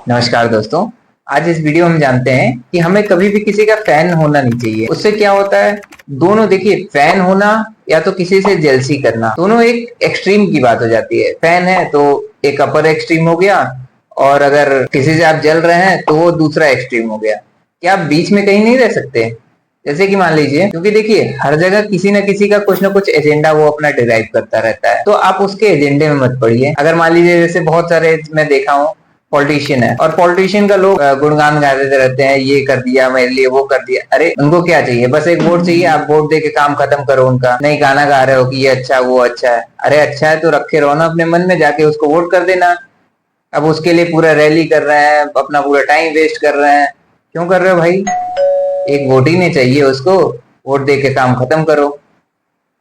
नमस्कार दोस्तों। आज इस वीडियो में जानते हैं कि हमें कभी भी किसी का फैन होना नहीं चाहिए। उससे क्या होता है, दोनों देखिए, फैन होना या तो किसी से जेलसी करना, दोनों एक एक्सट्रीम की बात हो जाती है। फैन है तो एक अपर एक्सट्रीम हो गया, और अगर किसी से आप जल रहे हैं तो वो दूसरा एक्सट्रीम हो गया। क्या आप बीच में कहीं नहीं रह सकते? जैसे कि मान लीजिए, क्योंकि देखिए हर जगह किसी न किसी का कुछ ना कुछ एजेंडा वो अपना डिराइव करता रहता है, तो आप उसके एजेंडे में मत पड़िए। अगर मान लीजिए जैसे बहुत सारे मैं देखा हूँ पॉलिटिशियन है, और पॉलिटिशियन का लोग गुणगान गाते रहते हैं, ये कर दिया मेरे लिए, वो कर दिया। अरे उनको क्या चाहिए? बस एक वोट चाहिए। आप वोट दे के काम खत्म करो उनका। नहीं गाना गा रहे हो कि ये अच्छा वो अच्छा है, अरे अच्छा है तो रखे रहो ना अपने मन में, जाके उसको वोट कर देना। अब उसके लिए पूरा रैली कर रहे हैं, अपना पूरा टाइम वेस्ट कर रहे हैं। क्यों कर रहे हो भाई? एक वोट ही नहीं चाहिए उसको, वोट दे के काम खत्म करो।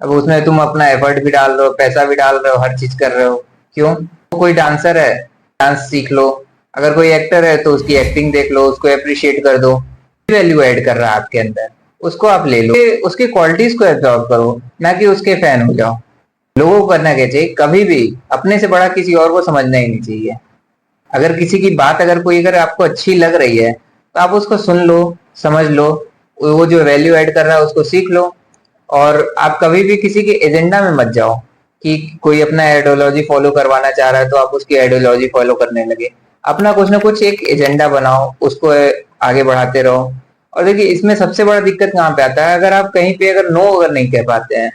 अब उसमें तुम अपना एफर्ट भी डाल रहे हो, पैसा भी डाल रहे हो, हर चीज कर रहे हो। क्यों? कोई डांसर है, डांस सीख लो। अगर कोई एक्टर है तो उसकी एक्टिंग देख लो, उसको अप्रिशिएट कर दो। वैल्यू ऐड कर रहा है आपके अंदर, उसको आप ले लो, उसकी क्वालिटीज को एब्जॉर्ब करो, ना कि उसके फैन हो जाओ। लोगों को करना क्या चाहिए, कभी भी अपने से बड़ा किसी और को समझना ही नहीं चाहिए। अगर किसी की बात अगर आपको अच्छी लग रही है तो आप उसको सुन लो, समझ लो, वो जो वैल्यू ऐड कर रहा है उसको सीख लो। और आप कभी भी किसी के एजेंडा में मत जाओ कि कोई अपना आइडियोलॉजी फॉलो करवाना चाह रहा है तो आप उसकी आइडियोलॉजी फॉलो करने लगे। अपना कुछ ना कुछ एक एजेंडा बनाओ, उसको आगे बढ़ाते रहो। और देखिए इसमें सबसे बड़ा दिक्कत कहाँ पे आता है, अगर आप कहीं पे अगर नो अगर नहीं कह पाते हैं,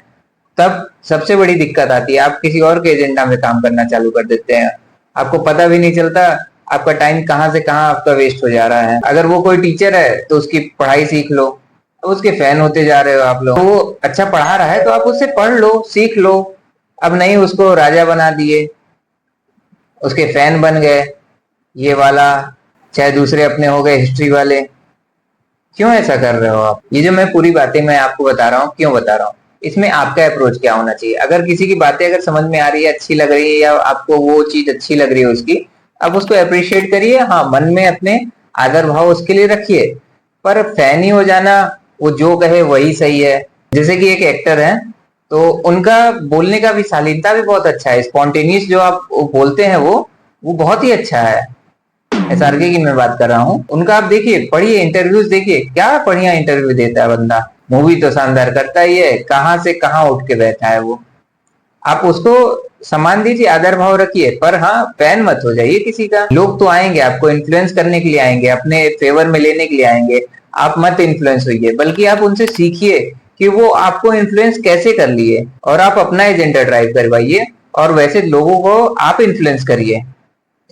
तब सबसे बड़ी दिक्कत आती है। आप किसी और के एजेंडा में काम करना चालू कर देते हैं, आपको पता भी नहीं चलता आपका टाइम कहाँ से कहाँ आपका वेस्ट हो जा रहा है। अगर वो कोई टीचर है तो उसकी पढ़ाई सीख लो। अब उसके फैन होते जा रहे हो आप लोग। वो अच्छा पढ़ा रहा है तो आप उससे पढ़ लो, सीख लो। अब नहीं, उसको राजा बना दिए, उसके फैन बन गए, ये वाला, चाहे दूसरे अपने हो गए हिस्ट्री वाले। क्यों ऐसा कर रहे हो आप? ये जो मैं पूरी बातें मैं आपको बता रहा हूँ, क्यों बता रहा हूँ, इसमें आपका अप्रोच क्या होना चाहिए। अगर किसी की बातें अगर समझ में आ रही है, अच्छी लग रही है, या आपको वो चीज अच्छी लग रही है उसकी, आप उसको अप्रिशिएट करिए। हाँ, मन में अपने आदर भाव उसके लिए रखिए, पर फैन ही हो जाना, वो जो कहे वही सही है। जैसे कि एक एक्टर है, तो उनका बोलने का भी शालीनता भी बहुत अच्छा है, स्पॉन्टेनियस जो आप बोलते हैं वो बहुत ही अच्छा है। एसआरके की मैं बात कर रहा हूँ। उनका आप देखिए, पढ़िए, इंटरव्यूज देखिए, क्या बढ़िया इंटरव्यू देता है बंदा। मूवी तो शानदार करता ही है, कहाँ से कहाँ उठ के बैठा है वो। आप उसको सम्मान दीजिए, आदर भाव रखिए, पर हाँ, फैन मत हो जाइए किसी का। लोग तो आएंगे आपको इन्फ्लुएंस करने के लिए, आएंगे अपने फेवर में लेने के लिए आएंगे। आप मत इन्फ्लुएंस होइए, बल्कि आप उनसे सीखिए कि वो आपको इन्फ्लुएंस कैसे कर लिए, और आप अपना एजेंडा ड्राइव करवाइए, और वैसे लोगों को आप इन्फ्लुएंस करिए।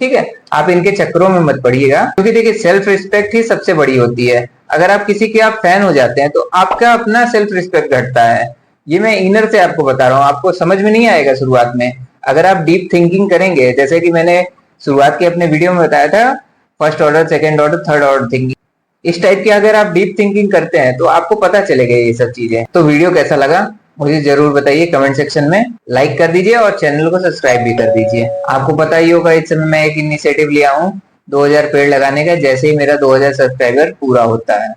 ठीक है, आप इनके चक्करों में मत पड़िएगा, क्योंकि देखिए सेल्फ रिस्पेक्ट ही सबसे बड़ी होती है। अगर आप किसी के आप फैन हो जाते हैं तो आपका अपना सेल्फ रिस्पेक्ट घटता है। ये मैं इनर से आपको बता रहा हूँ, आपको समझ में नहीं आएगा शुरुआत में। अगर आप डीप थिंकिंग करेंगे, जैसे कि मैंने शुरुआत के अपने वीडियो में बताया था, first order, second order, third order thinking, इस टाइप की अगर आप डीप थिंकिंग करते हैं तो आपको पता चलेगा ये सब चीजें। तो वीडियो कैसा लगा मुझे जरूर बताइए कमेंट सेक्शन में। लाइक कर दीजिए और चैनल को सब्सक्राइब भी कर दीजिए। आपको पता ही होगा इस समय मैं एक इनिशिएटिव लिया हूँ 2000 पेड़ लगाने का, जैसे ही मेरा 2000 सब्सक्राइबर पूरा होता है।